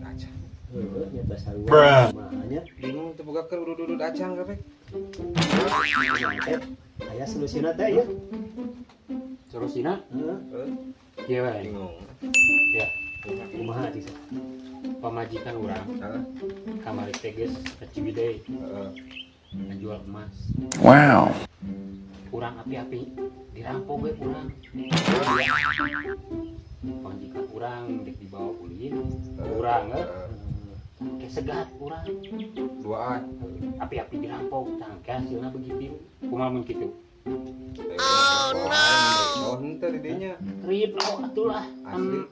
acang. Heeh, nya sarua mahanya. Bingung teu boga keur udud acang kabeh. Aya solusina teh ya. Sorosina? Heeh. Kieu wae. Bingung. Ya, Kumaha atuh? pamajikan urang Heeh. kamari teh geus ka Ciwidey Heeh. ngajual emas. Wow. Urang api-api dirampok we urang. Pamajikan urang dek dibawa ulin. Urang ke segat urang. Duaan. Api-api dirampok tangke hasilna begitu. Kumaha mun kitu? Oh no. Oh henteu di dinya. Ridho atulah. Asli.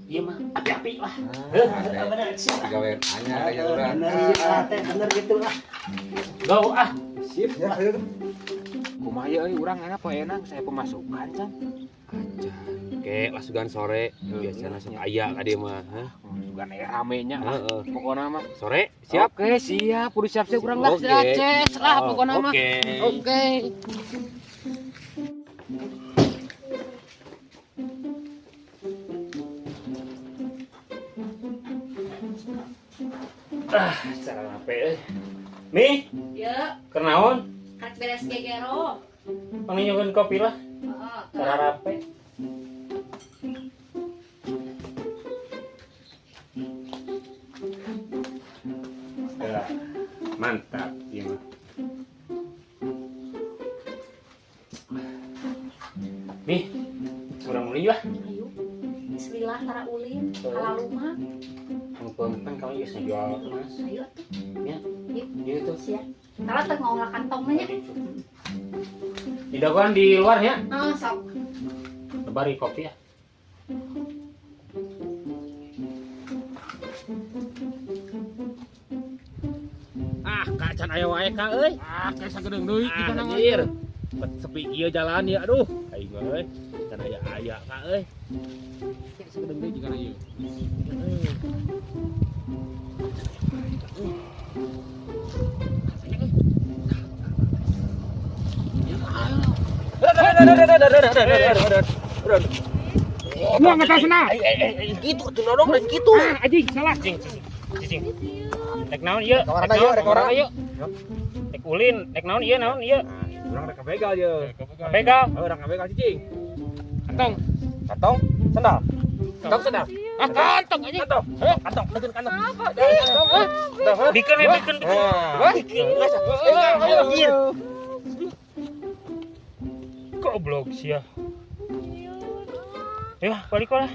Ieu mah api-api lah. Bener sih. Gawean anyar aya urang. Bener gitu lah. Go ah. Sip ya ayo. Kumaha ieu euy urang enak poe enang saya pemasukan can. Oke, lasugan sore biasanya sok aya ka dieu mah, hah? Sugan ramenya lah. Heeh. Pokona mah. Sore siap? Oke, siap. Kudu siap-siap urang lah. Oke. Ces lah pokona mah. Oke. Oke. Cara nape euy? Mi, Ya, keur naon? karek beres gegero. Panginyokeun kopi lah. Heeh. Cara rape. Ya, mantap ieu mah. Mi, urang ulin lah. Ayo. Bismillah tara ulin, halalu mah. Pengpen kami geus ngajual emas. Ayo atuh. Ya, Yuk, ieu tuh. siap. Tara teu ngolah kantongnya nya. Di dagoan di luar ya. Sok. Lebari kopi ya. Ah, kacan aya wae ka euy. Ah, kayak sagedeung deui kita nang Anjir. sepi ieu jalan ya aduh. Aing euy. Can aya ka euy. Kayak sagedeung deui jigana ieu. Gua enggak tahu sana. Gitu tuh nodong dan gitu. Ah, anjing salah. Cicing. Dek naon ieu? Dek orang ayo. Dek ulin, dek naon ieu naon ieu? Urang rek begal ye. Begal. Urang begal cicing. Kantong. Katong sendal. Kantong sedang. Ah, kantong anjing. Kantong. Kantong, deukeun kantong. Bikin ya bikin. Bikin. Goblok sia. Ya, balik lah.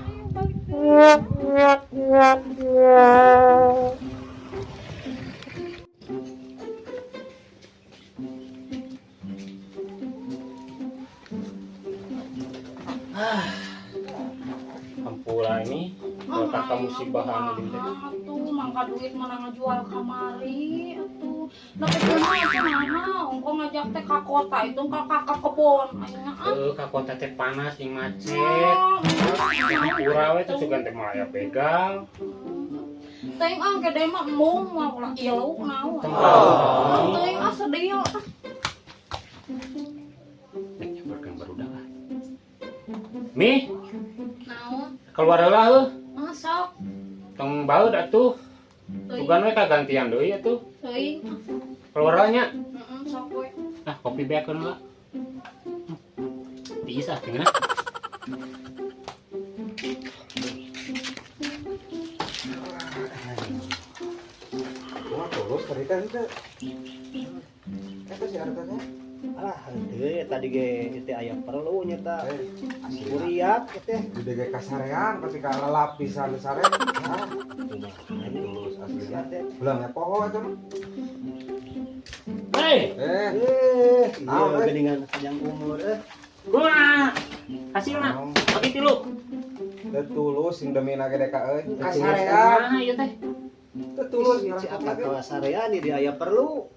Ampula ini kata musibahan ini teh. Atuh, mangka duit mana ngajual kamari atuh. Tapi kumaha engko ngajak teh ka kota itu ka kebon. Ayeuna Ka kota teh panas jeung macet. Urang we teh sugan teh mah aya begal. Teuing gede mah embung mah ulah ilu naon. Teuing sedih. Nek nyabarkeun barudak. Mi, Naon? keluar heula heuh. Masuk. Tong baeud atuh. Sugan we kagantian deui atuh. Teuing. Keluar heula nya. Heeh, sok we. Ah, kopi beakeun heula. Tiis ah tinggal. Wah, terus tadi kan itu. Eta si hartanya. Alah, henteu tadi ge teh aya perlu nya ta. Kuriat teh. Di DG kasarean tapi ka lapisan sare. Ah, Kumaha tulus asli. teh. Belang ya poho eta mah. Hei, Naon, Iya geningan panjang umur kumaha? Hasilna bagi tilu. Teu tulus sing demi na gede ka euy. Kasarean Kasarean. kumaha ieu teh? Teu tulus Si apa kawasarean di aya perlu.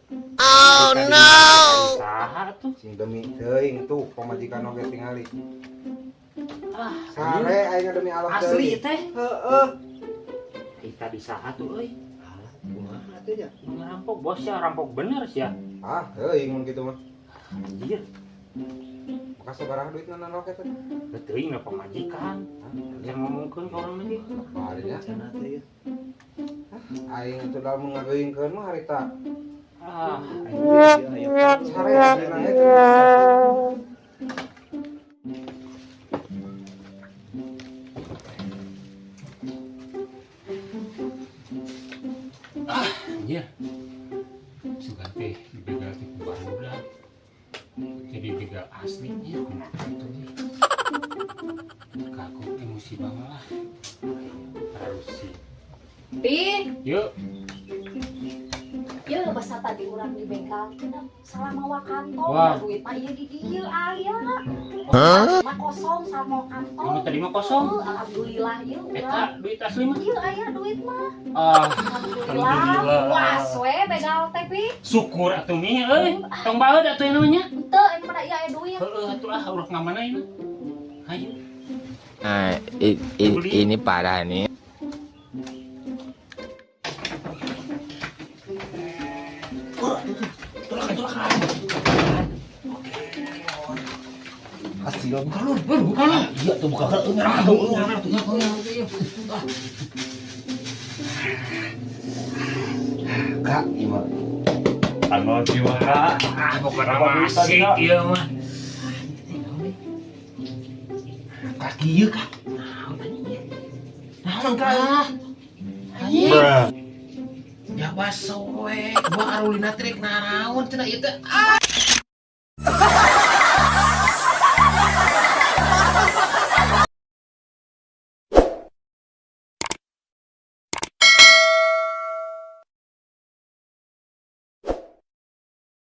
Saha tuh? sing demi teuing tuh pamajikan oge tingali. Ah, Sare ayeuna demi Allah asli teuing. teh. Heeh. Kita di saha tuh euy? Alah, kumaha teh nya? Ngerampok bos ya, rampok bener sih ya. Ah, teuing mun kitu mah. Anjir, Maka sabaraha duit nana roket teh. teuing na pamajikan. Yang ngomongkeun ka urang lagi. Barinya. Cenah teh ya. aing atuh dalam ngageuingkeun mah harita Ayo aya sare dina itu. Iya. Sugan teh dibegal teh barudak. Jadi begal aslinya kumaha itu nih. Kaku emosi banget lah. Harus sih. Pi, Yuk. ya basa tadi urang di bengkel kita salah mawa kantong, Wah. duit mah ieu di dieu aya. Mah kosong sama kantong. Kamu tadi mah kosong. Alhamdulillah ieu Eta urang. duit asli mah. Ieu aya duit mah. Ah, Alhamdulillah. Alhamdulillah. Puas we begal teh pi. syukur atuh mi euy. Tong baeud atuh yang namanya. Henteu ini pada ieu aya duit. Heeh atuh ah urang ngamana ieu. Hayu. Nah, ini parah nih. Iya tuh buka merah tuh. Kak gimana? Anu jiwara. Ah pokona masih ieu mah. Kaki ieu Kak. Naon Kak? Ya baso we, gua arulina trik naraon cenah ieu teh.